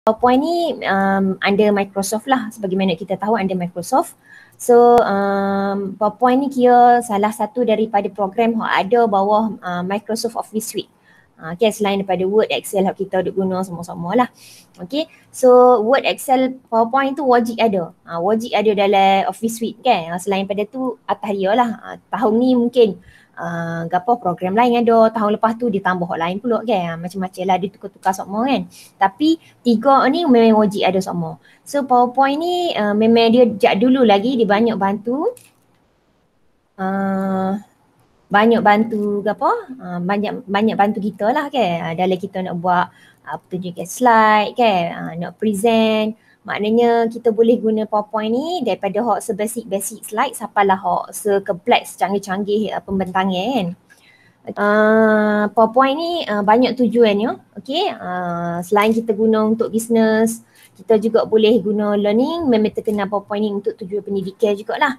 PowerPoint ni under Microsoft lah, sebagaimana kita tahu under Microsoft. So PowerPoint ni kira salah satu daripada program yang ada bawah Microsoft Office Suite. Okay, selain daripada Word, Excel yang kita duk guna sama-sama lah. Okay, so Word, Excel, PowerPoint tu wajib ada. Wajib ada dalam Office Suite kan. Selain daripada tu atas dia lah. Tahun ni mungkin program lain ada, tahun lepas tu dia tambah lain pula kan, macam-macam lah dia tukar-tukar semua kan. Tapi tiga ni memang wajib ada semua. So PowerPoint ni memang dia sejak dulu lagi dia banyak bantu banyak bantu kita lah kan, dalam kita nak buat pertunjukan slide kan, nak present. Maknanya kita boleh guna PowerPoint ni daripada hok sebasic slide sampailah hok sekompleks canggih-canggih pembentangan kan. PowerPoint ni banyak tujuannya. Okay, selain kita guna untuk bisnes, kita juga boleh guna learning. Memang terkenal PowerPoint ni untuk tujuan pendidikan jugalah.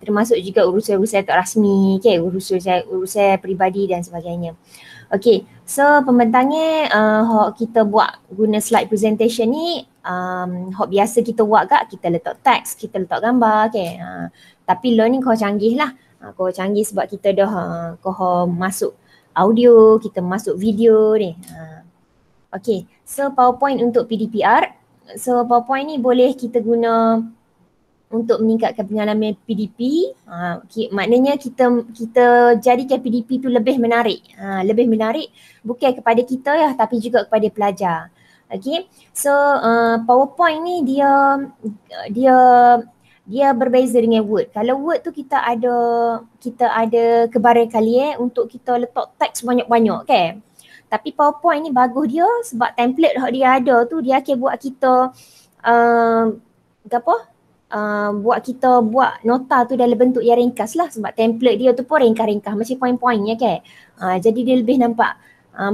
Termasuk juga urusan-urusan tak rasmi, okay, urusan peribadi dan sebagainya. Okay, so pembentangan kita buat guna slide presentation ni, biasa kita buat gak, kita letak teks, kita letak gambar, okay. Tapi learning kau canggih lah. Kau canggih sebab kita dah kau masuk audio, kita masuk video ni. Okay, so PowerPoint untuk PDPR. So PowerPoint ni boleh kita guna untuk meningkatkan pengalaman PDP. Maknanya kita jadikan PDP tu lebih menarik. Lebih menarik bukan kepada kita ya, tapi juga kepada pelajar. Okay, so PowerPoint ni dia berbeza dengan Word. Kalau Word tu kita ada kebaran kalian untuk kita letak teks banyak-banyak kan. Tapi PowerPoint ni bagus dia sebab template yang dia ada tu dia akan buat kita buat kita buat nota tu dalam bentuk yang ringkas lah, sebab template dia tu pun ringkas-ringkas macam poin-poinnya kan. Jadi dia lebih nampak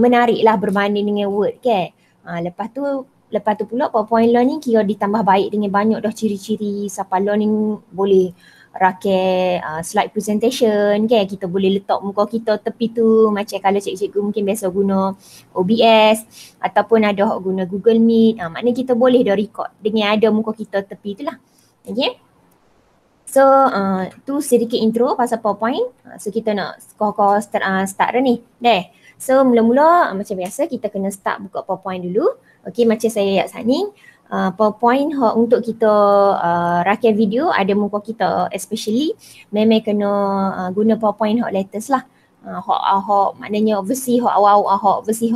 menarik lah berbanding dengan Word kan. Lepas tu pula PowerPoint learning kira ditambah baik dengan banyak dah ciri-ciri siapa learning boleh rakyat slide presentation kan. Kita boleh letak muka kita tepi tu macam kalau cikgu-cikgu mungkin biasa guna OBS ataupun ada guna Google Meet. Maknanya kita boleh dah record dengan ada muka kita tepi tu lah. Okay, so tu sedikit intro pasal PowerPoint. So kita nak start dah ni. So mula-mula macam biasa kita kena start buka PowerPoint dulu. Okay, macam saya saat ni PowerPoint untuk kita rakam video ada muka kita especially memang kena guna PowerPoint latest lah. Maknanya versi awal-awal, versi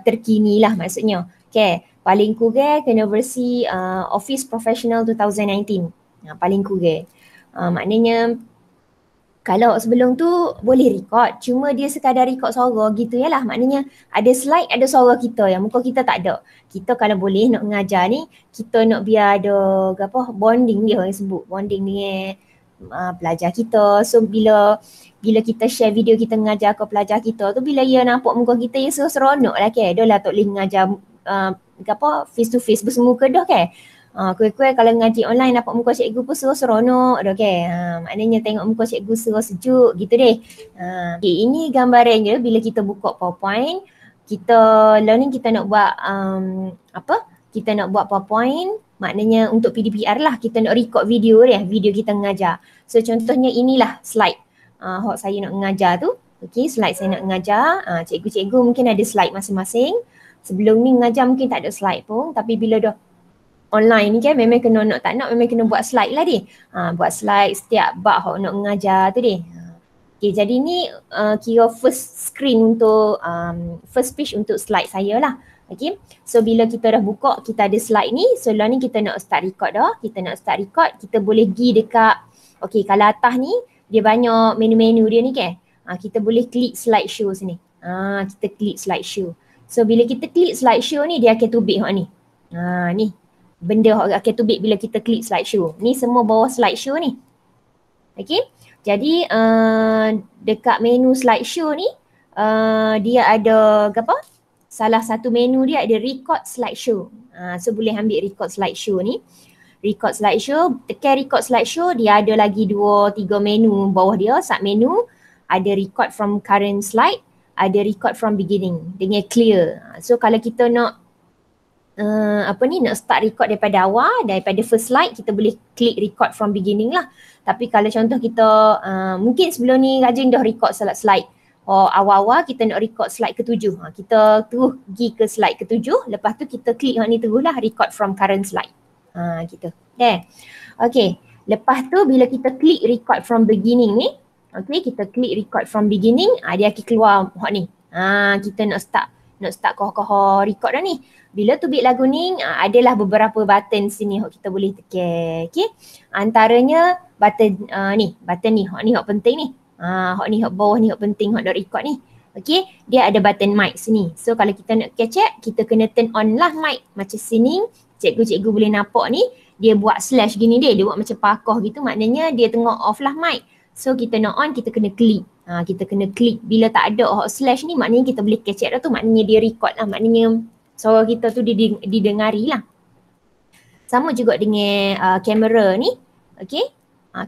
terkini lah maksudnya. Okay, paling kurang kena versi Office Professional 2019. Paling kurang. Maknanya kalau sebelum tu boleh record, cuma dia sekadar record suara gitu ya lah. Maknanya ada slide, ada suara kita yang muka kita tak ada. Kita kalau boleh nak mengajar ni, kita nak biar ada bonding dia yang sebut. Bonding dengan pelajar kita. So bila kita share video kita mengajar ke pelajar kita tu, bila dia nampak muka kita yang seronok lah kan. Dia lah tak boleh mengajar face to face bersemuka dah kan. Kuih-kuih kalau ngaji online nampak muka cikgu pun seronok dah kan. Maknanya tengok muka cikgu sejuk gitu deh. Okay, ini gambaran je bila kita buka PowerPoint. Kita learning kita nak buat kita nak buat PowerPoint, maknanya untuk PDPR lah, kita nak record video dia, video kita mengajar. So contohnya inilah slide saya nak mengajar tu. Okay, slide saya nak mengajar. Cikgu-cikgu mungkin ada slide masing-masing. Sebelum ni mengajar mungkin tak ada slide pun, tapi bila dah online ni kan memang kena nak tak nak memang kena buat slide lah dia. Buat slide setiap bab nak mengajar tu dia. Okay, jadi ni kira first screen untuk first page untuk slide saya lah. Okay, so bila kita dah buka kita ada slide ni, so lah ni kita nak start record dah. Kita nak start record, kita boleh pergi dekat, okay, kalau atas ni dia banyak menu-menu dia ni kan. Kita boleh klik slideshow sini. Kita klik slideshow. So bila kita klik slideshow ni dia akan tubik ni. Ni benda akan tubik bila kita klik slideshow. Ni semua bawah slideshow ni. Okay, jadi dekat menu slideshow ni dia ada salah satu menu dia ada record slideshow. So boleh ambil record slideshow ni. Record slideshow, tekan record slideshow, dia ada lagi 2-3 menu bawah dia. Sub menu ada record from current slide. ada record from beginning dengan clear. So kalau kita nak nak start record daripada awal, daripada first slide, kita boleh klik record from beginning lah. Tapi kalau contoh kita mungkin sebelum ni Rajin dah record slide awal-awal kita nak record slide ke-7, kita terus pergi ke slide ke-7, lepas tu kita klik ni teruslah record from current slide. Gitu. Okay, lepas tu bila kita klik record from beginning ni, okay, kita klik record from beginning, dia akan keluar ni. Kita nak start koh record dah ni. Bila tubik lagu ni, adalah beberapa button sini yang kita boleh tekan. Okay. Antaranya button button ni, hak penting ni. Hak ni, hak bawah ni, hak penting, hak nak record ni. Okay, dia ada button mic sini. So kalau kita nak kecek, kita kena turn on lah mic. Macam sini, cikgu-cikgu boleh nampak ni, dia buat slash gini dia buat macam pakoh gitu, maknanya dia tengah off lah mic. So kita nak on, kita kena klik. Kita kena klik. Bila tak ada hot slash ni, maknanya kita boleh kecek dah tu, maknanya dia record lah, maknanya suara kita tu didengari lah. Sama juga dengan kamera ni. Okay,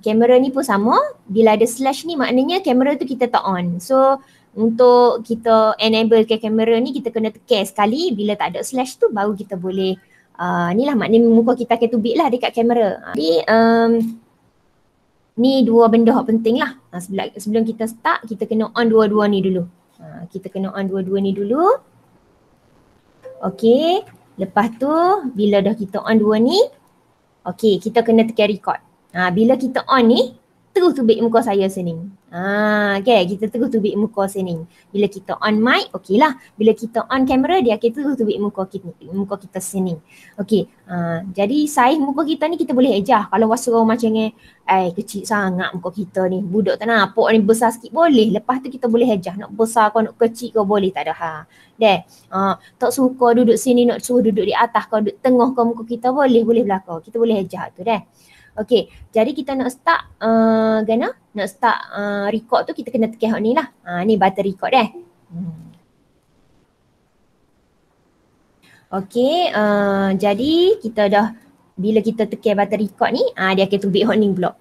kamera ni pun sama. Bila ada slash ni, maknanya kamera tu kita tak on. So untuk kita enable ke kamera ni, kita kena tekan sekali. Bila tak ada slash tu, baru kita boleh ni lah, maknanya muka kita akan tubik lah dekat kamera. Jadi ni dua benda yang penting lah. Sebelum kita start, kita kena on dua-dua ni dulu. Kita kena on dua-dua ni dulu. Okay, lepas tu bila dah kita on dua ni, okay, kita kena tekan record. Bila kita on ni, terus tubik muka saya sini. Okay, kita terus tubik muka sini. Bila kita on mic, okey lah. Bila kita on kamera, dia akan terus tubik muka kita sini. Okay, jadi saiz muka kita ni kita boleh adjust. Kalau rasa macam ni, kecil sangat muka kita ni, budak tak nampak ni, besar sikit boleh. Lepas tu kita boleh adjust, nak besar kau nak kecil kau boleh, tak ada tak suka duduk sini, nak suruh duduk di atas kau, duduk tengah kau muka kita boleh belakang. Kita boleh adjust tu Okay, jadi kita nak start nak start record tu, kita kena tekan hak ni lah. Ni button record Okay, jadi kita dah, bila kita tekan button record ni, dia akan tubik hak ni pula.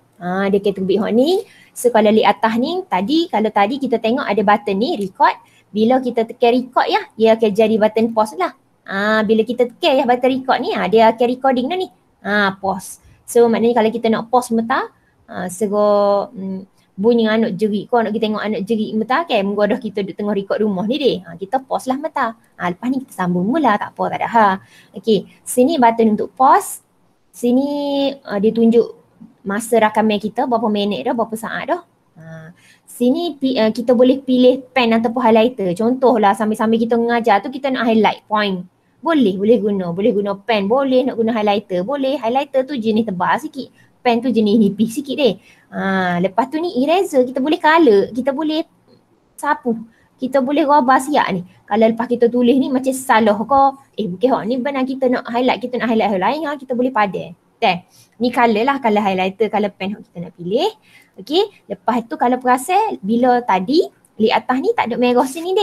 Dia akan tubik hak ni. So kalau lihat atas ni, kalau tadi kita tengok ada button ni record. Bila kita tekan record dia akan jadi button pause lah. Bila kita tekan button record ni, dia akan recording dah ni. Pause. So maknanya kalau kita nak pause mata, bunyi anak jerit, kau nak kita tengok anak jerit mata kan, mungkin dah kita duduk tengah record rumah ni kita pause lah mata. Lepas ni kita sambung mula, tak apa, tak ada Okay, sini button untuk pause. Sini dia tunjuk masa rakaman kita, berapa minit dah, berapa saat dah. Sini kita boleh pilih pen ataupun highlighter. Contohlah sambil-sambil kita mengajar tu, kita nak highlight point. Boleh guna pen, boleh nak guna highlighter, boleh. Highlighter tu jenis tebal sikit, pen tu jenis nipis sikit lepas tu ni eraser, kita boleh color, kita boleh sapu, kita boleh rubah siap ni. Kalau lepas kita tulis ni macam salah kau, bukan hak ni benar, kita nak highlight hal lain, kita boleh padan. Ni color lah, color highlighter, color pen yang kita nak pilih. Okay, lepas tu kalau perasan, bila tadi lihat atas ni tak ada merah sini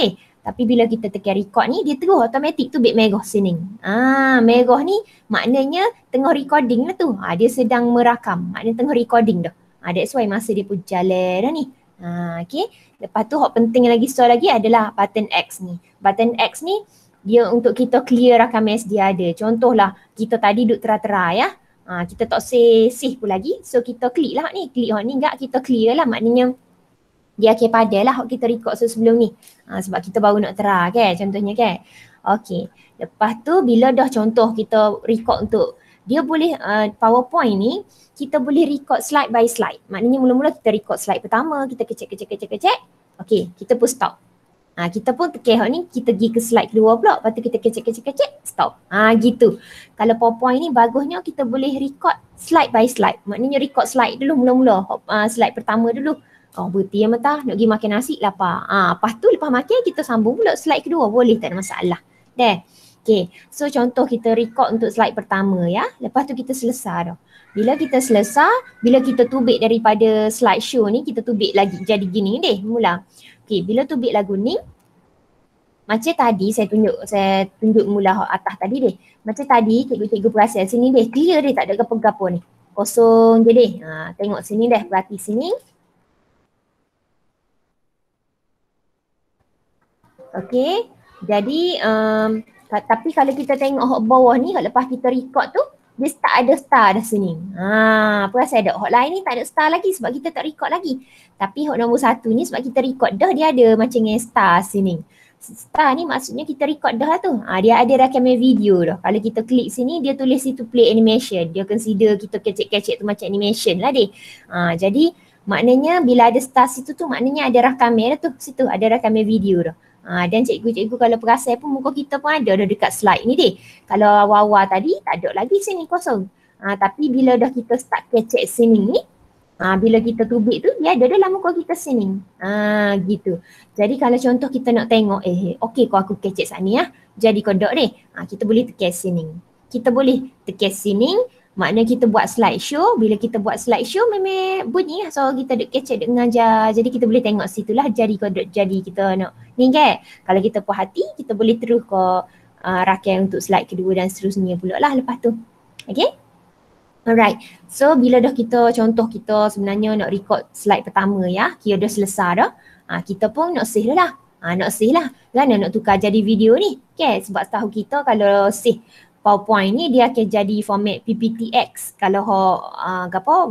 tapi bila kita tekan record ni, dia terus automatik tu merah sini. Merah ni maknanya tengah recording lah tu. Dia sedang merakam, maknanya tengah recording dah. That's why masa dia pun jalan dah ni. Okay, lepas tu hak penting lagi adalah button X ni. Button X ni dia untuk kita clear rakaman dia ada. Contohlah kita tadi duduk tera-tera kita tak save pun lagi. So kita klik lah ni, klik ni enggak, kita clear lah, maknanya dia akan padan lah kita record sebelum ni. Sebab kita baru nak tera contohnya Okay, lepas tu bila dah contoh kita record untuk, dia boleh PowerPoint ni kita boleh record slide by slide. Maknanya mula-mula kita record slide pertama, kita kecek. Okay, kita pun stop. Kita pun tekan ni, kita pergi ke slide kedua pula, lepas tu kita kecek, stop. Gitu. Kalau PowerPoint ni bagusnya kita boleh record slide by slide. Maknanya record slide dulu mula-mula, slide pertama dulu. Berhenti mata, nak pergi makan nasi, lapar. Lepas tu lepas makan kita sambung pula slide kedua, boleh, tak ada masalah. Okay, so contoh kita record untuk slide pertama lepas tu kita selesai dah. Bila kita selesai, bila kita tubik daripada slide show ni, kita tubik lagi jadi gini mula. Okay, bila tubik lagu ni, macam tadi saya tunjuk mula atas tadi Macam tadi cikgu perasan sini clear tak ada gapo-gapo ni. Kosong je tengok sini berarti sini. Okay. Jadi tapi kalau kita tengok hot bawah ni, lepas kita record tu, dia tak ada star dah sini. Perasan ada hotline ni tak ada star lagi sebab kita tak record lagi. Tapi hot nombor 1 ni sebab kita record dah, dia ada macam yang star sini. Star ni maksudnya kita record dah tu. Dia ada rakaman video dah. Kalau kita klik sini, dia tulis situ play animation. Dia consider kita kecek-kecek tu macam animation lah deh. Jadi maknanya bila ada star situ tu maknanya ada rakaman dah tu. Situ ada rakaman video dah. Dan cikgu-cikgu kalau perasan pun muka kita pun ada dah dekat slide ni deh. Kalau awal-awal tadi tak ada lagi sini kosong. Tapi bila dah kita start kecek sini ni, bila kita tubik tu dia ada dalam muka kita sini. Gitu. Jadi kalau contoh kita nak tengok okey kau aku kecek sat ni jadi kodok deh. Kita boleh tekan sini. Kita boleh tekan sini, maknanya kita buat slideshow. Bila kita buat slideshow memang bunyi so kita duk kecek duk ngajar. Jadi kita boleh tengok situlah jadi kodok jadi kita nak ni kan. Kalau kita puas hati kita boleh terus ke rakan untuk slide kedua dan seterusnya pula lah lepas tu. Okay. Alright, so bila dah kita contoh kita sebenarnya nak record slide pertama ya, kira dah selesai dah. Kita pun nak save dah lah. Nak save lah. Kan nak tukar jadi video ni. Okay, sebab tahu kita kalau save PowerPoint ni dia akan jadi format PPTX. Kalau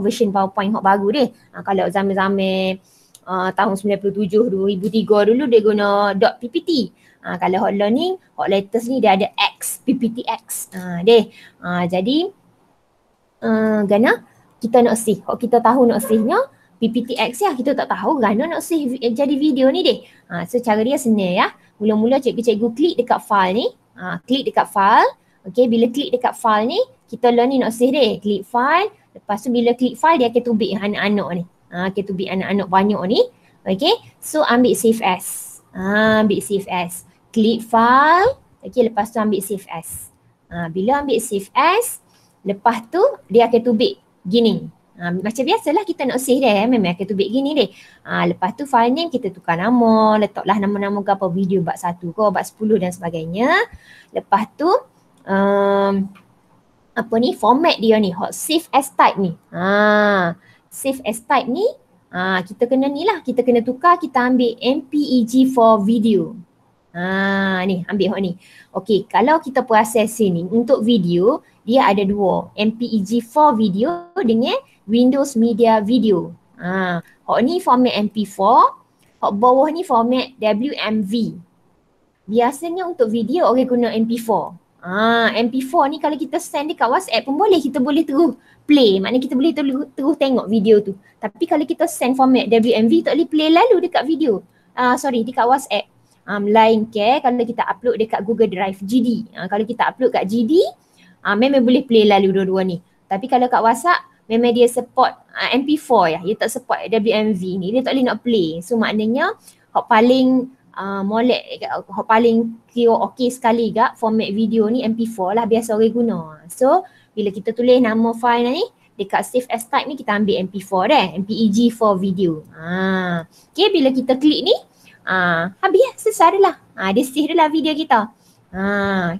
version PowerPoint hok baru deh. Kalau zaman-zaman tahun 97, 2003 dulu dia guna .ppt. Kalau hok learning, hok latest ni dia ada X, PPTX. Jadi Gana kita nak save. Kalau kita tahu nak save-nya PPTX ya, kita tak tahu Gana nak save jadi video ni deh. So cara dia senang ya. Mula-mula cikgu-cikgu klik dekat file ni. Klik dekat file. Okay, bila klik dekat file ni, kita learn ni nak save deh. Klik file. Lepas tu bila klik file dia akan tubik anak-anak ni. Akan tubik anak-anak banyak ni. Okay, so ambil save as. Ambil save as. Klik file. Okay, lepas tu ambil save as. Bila ambil save as, lepas tu dia akan tubik gini. Macam biasalah kita nak save dia memang akan tubik gini deh. Lepas tu file name kita tukar nama, letaklah nama-nama apa video bab 1 ke bab 10 dan sebagainya. Lepas tu format dia ni hot save as type ni. Save as type ni kita kena ni lah, kita kena tukar, kita ambil MPEG for video. Ni ambil hot ni. Okey, kalau kita proses sini untuk video dia ada dua, MPEG 4 video dengan Windows Media Video. Hok ni format MP4, hok bawah ni format WMV. Biasanya untuk video orang guna MP4. MP4 ni kalau kita send dekat WhatsApp pun boleh, kita boleh terus play. Maknanya kita boleh terus tengok video tu. Tapi kalau kita send format WMV tak boleh play lalu dekat video. Dekat WhatsApp. Lain ke kalau kita upload dekat Google Drive GD. Kalau kita upload kat GD, memang boleh play lalu dua-dua ni. Tapi kalau kat WhatsApp, memang dia support MP4 ya. Dia tak support WMV ni. Dia tak boleh nak play. So maknanya hok paling molek, hok paling kira okey sekali gak format video ni MP4 lah biasa orang guna. So bila kita tulis nama file ni dekat save as type ni kita ambil MP4 dah. MPEG for video. Okay, bila kita klik ni habis selesai dah lah. Dia save dah lah video kita.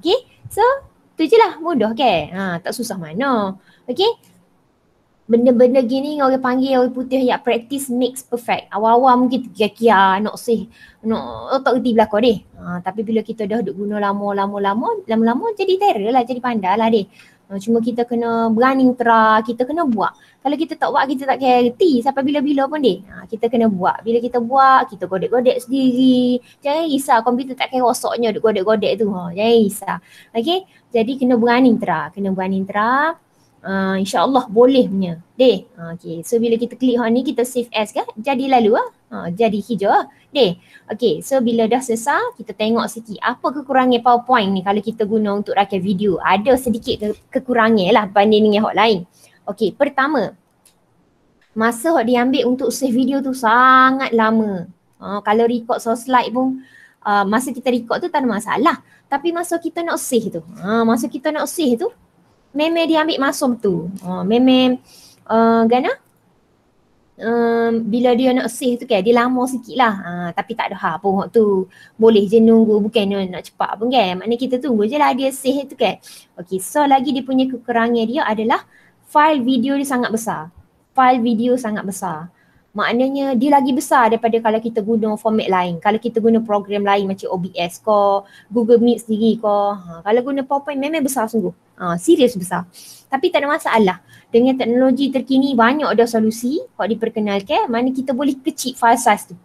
Okay, so tu je lah, mudah ke? Tak susah mana. Okay. Benda-benda gini orang panggil orang putih ya practice makes perfect. Awal-awal mungkin kia-kia nak sih, nak tak reti belakang deh. Tapi bila kita dah duk guna lama-lama jadi terror lah, jadi pandai lah deh. Cuma kita kena berani kita kena buat. Kalau kita tak buat, kita tak reti sampai bila-bila pun deh. Kita kena buat. Bila kita buat, kita godek-godek sendiri. Jangan risau komputer tak kira rosaknya duk godek-godek tu. Jangan risau. Okay, jadi kena berani InsyaAllah boleh punya. Deh. Okay, so bila kita klik ni kita save as kan, jadi lalu jadi hijau deh. Okay, so bila dah selesai kita tengok sikit apa kekurangan PowerPoint ni kalau kita guna untuk rakam video. Ada sedikit kekurangan lah banding dengan hot lain. Okay, pertama masa hot diambil untuk save video tu sangat lama. Kalau record slide pun masa kita record tu tak ada masalah. Tapi masa kita nak save tu, memang dia ambil masam tu. Memang bila dia nak save tu kan dia lama sikit lah. Tapi tak ada hal pun waktu tu. Boleh je nunggu, bukan nak cepat pun kan. Maknanya kita tunggu je lah dia save tu kan. Okay, so lagi dia punya kekurangan dia adalah file video dia sangat besar. maknanya dia lagi besar daripada kalau kita guna format lain. Kalau kita guna program lain macam OBS ke, Google Meet sendiri ke, kalau guna PowerPoint memang besar sungguh. Serius besar. Tapi tak ada masalah. Dengan teknologi terkini banyak dah solusi kalau diperkenalkan mana kita boleh kecil file size tu.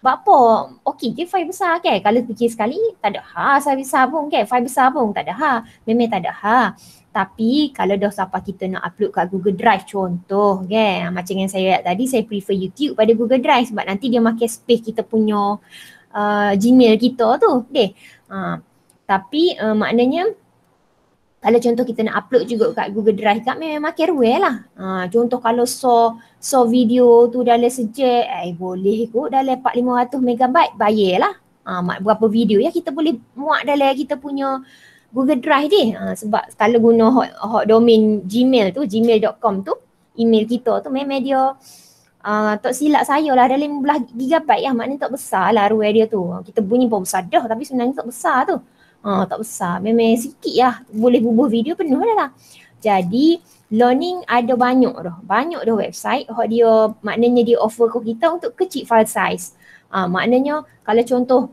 Sebab apa? Okey je file besar kan? Kalau fikir sekali tak ada file besar pun kan? File besar pun tak ada memang tak ada Tapi kalau dah sampai kita nak upload kat Google Drive contoh kan, macam yang saya lihat tadi, saya prefer YouTube pada Google Drive sebab nanti dia makan space kita punya Gmail kita tu. Okay. Tapi maknanya kalau contoh kita nak upload juga kat Google Drive kat memang makan ruang lah. Contoh kalau so video tu dalam sejak boleh kot dalam 400-500 megabyte bayar lah. Berapa video ya kita boleh muat dalam kita punya Google Drive dia. Sebab kalau guna hot domain Gmail tu, gmail.com tu, email kita tu memang dia tak silap saya lah dalam 15 GB lah, maknanya tak besar lah ruang dia tu. Kita bunyi pun besar dah tapi sebenarnya tak besar tu. Tak besar, memang sikit lah, boleh bubuh video penuh dah lah. Jadi learning ada banyak dah website dia maknanya dia offer ke kita untuk kecil file size. Maknanya kalau contoh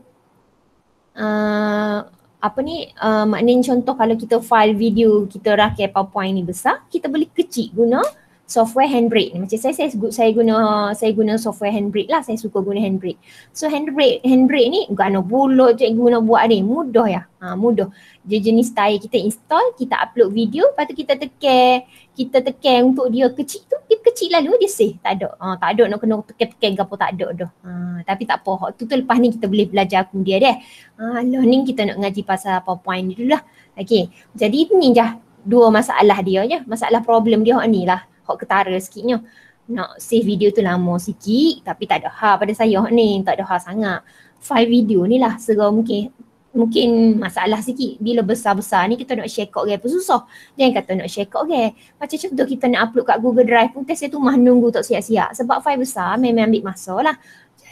maknanya contoh kalau kita file video kita rakam PowerPoint ni besar, kita boleh kecil guna software Handbrake ni. Macam saya guna software Handbrake lah, saya suka guna Handbrake. So Handbrake ni guna bulat je guna buat ni, mudah ya. Mudah. Dia jenis style kita install, kita upload video, lepas tu kita tekan untuk dia kecil tu, dia kecil lalu dia save. Tak ada nak kena tekan ke apa, tak ada dah. Tapi tak apa, tu lepas ni kita boleh belajar kemudian deh. Learning kita nak ngaji pasal PowerPoint ni dulu lah. Okay, jadi ni je dua masalah dia je. Masalah problem dia ni lah. Ketara sikitnya. Nak save video tu lama sikit tapi tak ada pada saya ni. Tak ada sangat. File video ni lah serau mungkin masalah sikit. Bila besar-besar ni kita nak share kat pun susah. Jangan kata nak share kat macam contoh kita nak upload kat Google Drive pun test tu nunggu tak siap-siap. Sebab file besar memang ambil masa lah.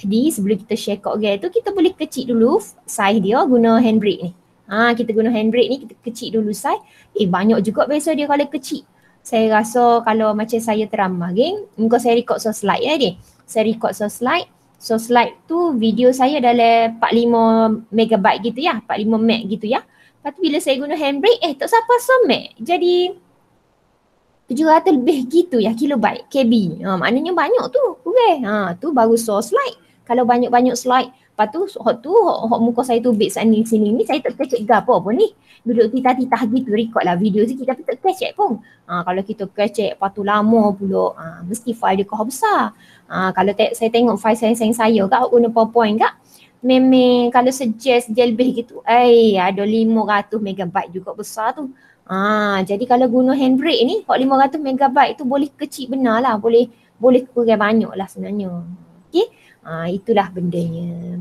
Jadi sebelum kita share kat tu kita boleh kecil dulu size dia guna Handbrake ni. Kita guna Handbrake ni, kita kecil dulu size. Banyak juga biasa dia kalau kecil. Saya rasa kalau macam saya teramah geng, muka saya record slide ya dia. Saya record slide. So slide tu video saya dalam 45 megabyte gitu ya, 45 meg gitu ya. Lepas tu bila saya guna Handbrake, tak siapa meg. Jadi 700 lebih gitu ya kilobyte, KB. Maknanya banyak tu. Tu baru slide. Kalau banyak-banyak slide, lepas tu hot muka saya tu bit sini ni saya tak kecek apa ni. Duduk titah-titah gitu record lah video sikit tapi tak kecek pun. Kalau kita kecek lepas tu lama pula, mesti file dia kau besar. Kalau saya tengok file saya kat guna PowerPoint kat, memang kalau suggest dia lebih gitu, ada 500 megabyte juga besar tu. Jadi kalau guna Handbrake ni, 500 megabyte tu boleh kecil benar lah, boleh kurang banyak lah sebenarnya. Okay, itulah bendanya.